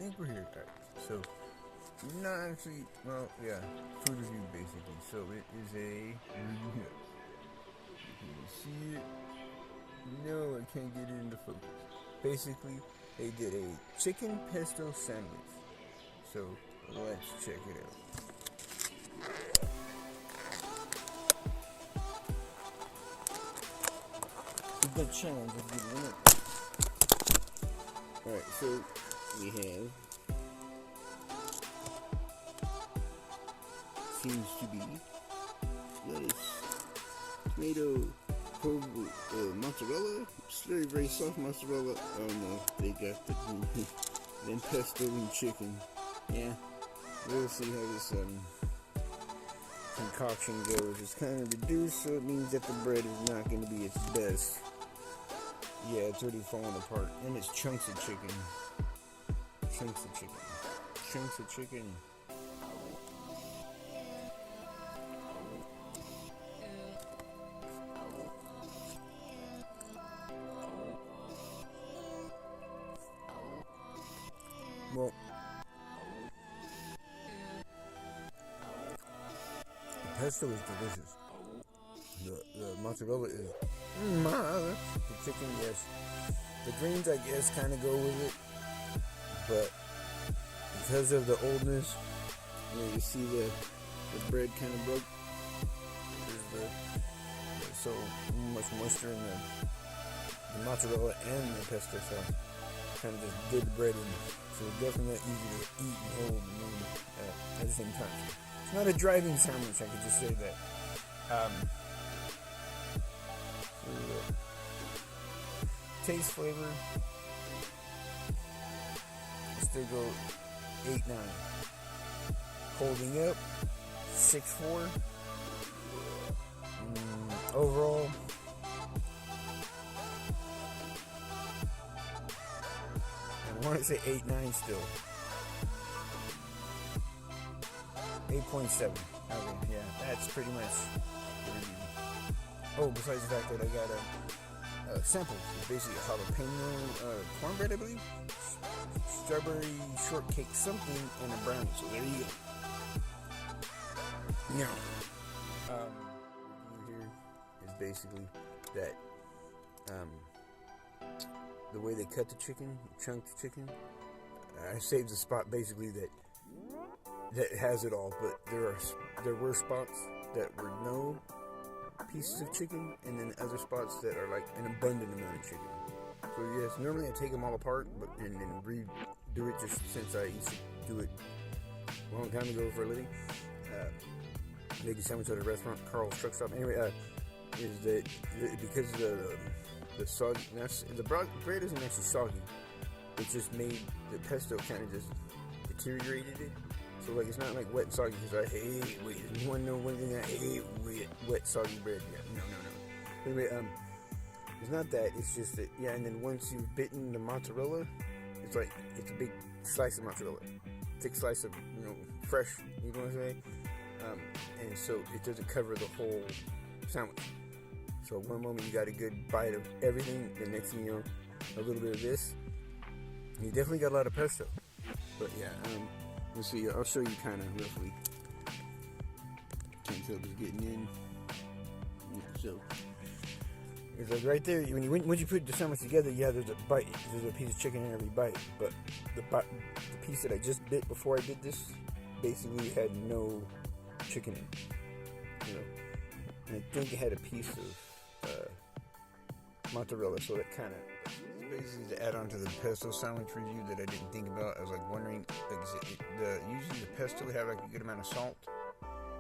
think we're here. Right. So, not actually, well, yeah, food review basically. So it is a, can you see it? No, I can't get it into focus. Basically, they did a chicken pesto sandwich. So, let's check it out. A good challenge of getting it. Alright, so we have, seems to be lettuce, tomato, mozzarella. It's very, very soft mozzarella. Oh no, they got the then pesto and chicken. Yeah, we'll see how this concoction goes. It's kind of reduced, so it means that the bread is not going to be its best. Yeah, it's already falling apart. And it's chunks of chicken. Chunks of chicken. Chunks of chicken. Well, the pesto is delicious. The mozzarella is the chicken, yes. The greens, I guess, kind of go with it, but because of the oldness, you see the bread kind of broke. There's so much moisture in the mozzarella and the pesto sauce. Kind of just did the bread in, so it's definitely not easy to eat and hold at the same time. It's not a driving sandwich, I could just say that. Taste, flavor, I still go 8-9. Holding up 6-4. Overall, I want to say 8-9 still. 8.7. Okay, yeah, that's pretty much the review. Oh, besides the fact that I got a sample, it's basically a jalapeno cornbread, I believe, strawberry shortcake something, and a brownie. So there you go. Now, review here is basically that the way they cut the chicken, chunked chicken. I saved the spot basically that has it all, but there were spots that were no pieces of chicken, and then other spots that are like an abundant amount of chicken. So yes, normally I take them all apart, and then redo it, just since I used to do it a long time ago for a living. Make a sandwich at a restaurant, Carl's Truck Stop. Anyway, is that because the soggy, the bread isn't actually soggy. It just made the pesto kind of just deteriorated it. So like it's not like wet and soggy, because I hate wet. You want to know one thing I hate? Wet soggy bread. Yeah, no. Anyway, it's not that. It's just that, yeah. And then once you've bitten the mozzarella, it's like it's a big slice of mozzarella, thick slice of fresh. You know what I'm saying? And so it doesn't cover the whole sandwich. So one moment you got a good bite of everything, the next thing you know, a little bit of this. You definitely got a lot of pesto. But yeah, let's see. I'll show you kind of roughly. Can't tell if it's getting in. Yeah, so it's like right there. Once you put the sandwich together, yeah, there's a bite. There's a piece of chicken in every bite. But the piece that I just bit before I did this basically had no chicken in it. And I think it had a piece of mozzarella, so that kind of basically to add on to the pesto sandwich review that I didn't think about. I was like wondering, usually the pesto would have like a good amount of salt,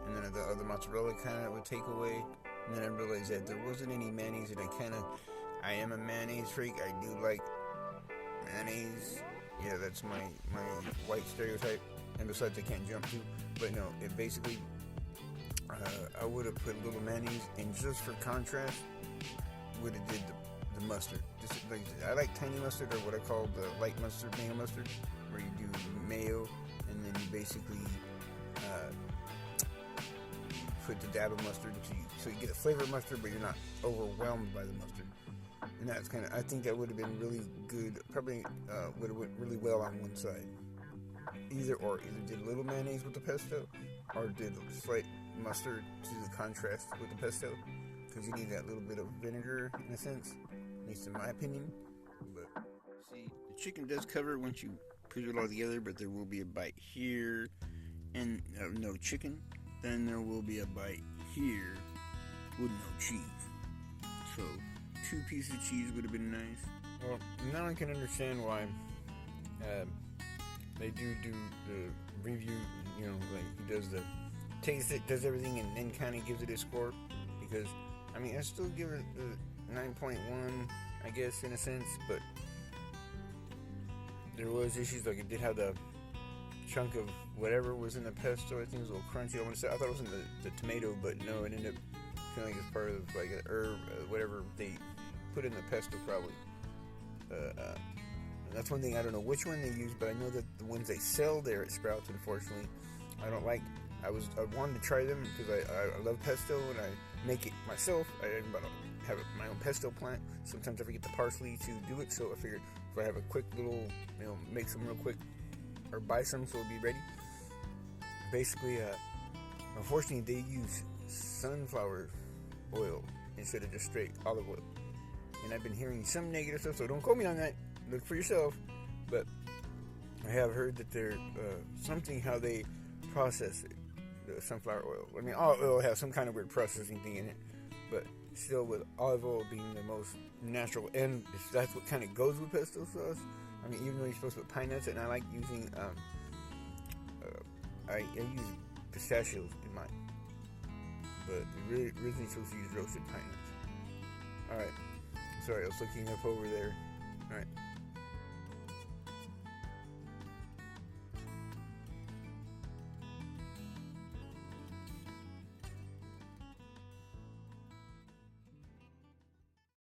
and then the other mozzarella kind of would take away. And then I realized that there wasn't any mayonnaise, and I am a mayonnaise freak. I do like mayonnaise. Yeah, that's my white stereotype. And besides, I can't jump to. But no, it basically, I would have put a little mayonnaise, and just for contrast, would have did the mustard. I like tiny mustard, or what I call the light mustard, mayo mustard, where you do mayo, and then you basically put the dab of mustard, so you get the flavor of mustard, but you're not overwhelmed by the mustard. And that's I think that would have been really good. Probably would have went really well on one side. either did a little mayonnaise with the pesto, or did slight mustard to the contrast with the pesto, because you need that little bit of vinegar in a sense, at least in my opinion. But see, the chicken does cover once you put it all together, but there will be a bite here and no chicken. Then there will be a bite here with no cheese. So 2 pieces of cheese would have been nice. Well, now I can understand why they do the review, you know, like he does the taste it, does everything, and then kind of gives it a score. Because, I mean, I still give it the 9.1, I guess, in a sense, but there was issues, like it did have the chunk of whatever was in the pesto. I think it was a little crunchy. I thought it was in the tomato, but no, it ended up feeling like it's part of like an herb, whatever they put in the pesto, probably. That's one thing, I don't know which one they use, but I know that the ones they sell there at Sprouts, unfortunately, I don't like. I wanted to try them because I love pesto and I make it myself. I have my own pesto plant. Sometimes I forget the parsley to do it, so I figured if I have a quick little, you know, make some real quick or buy some so it'll be ready. Basically, unfortunately, they use sunflower oil instead of just straight olive oil. And I've been hearing some negative stuff, so don't quote me on that. Look for yourself. But I have heard that they're something how they process it, the sunflower oil. I mean, all oil has some kind of weird processing thing in it, but still, with olive oil being the most natural, and that's what kind of goes with pesto sauce. I mean, even though you're supposed to put pine nuts, and I like using, I use pistachios in mine, but originally supposed to use roasted pine nuts. Alright, sorry, I was looking up over there. Alright.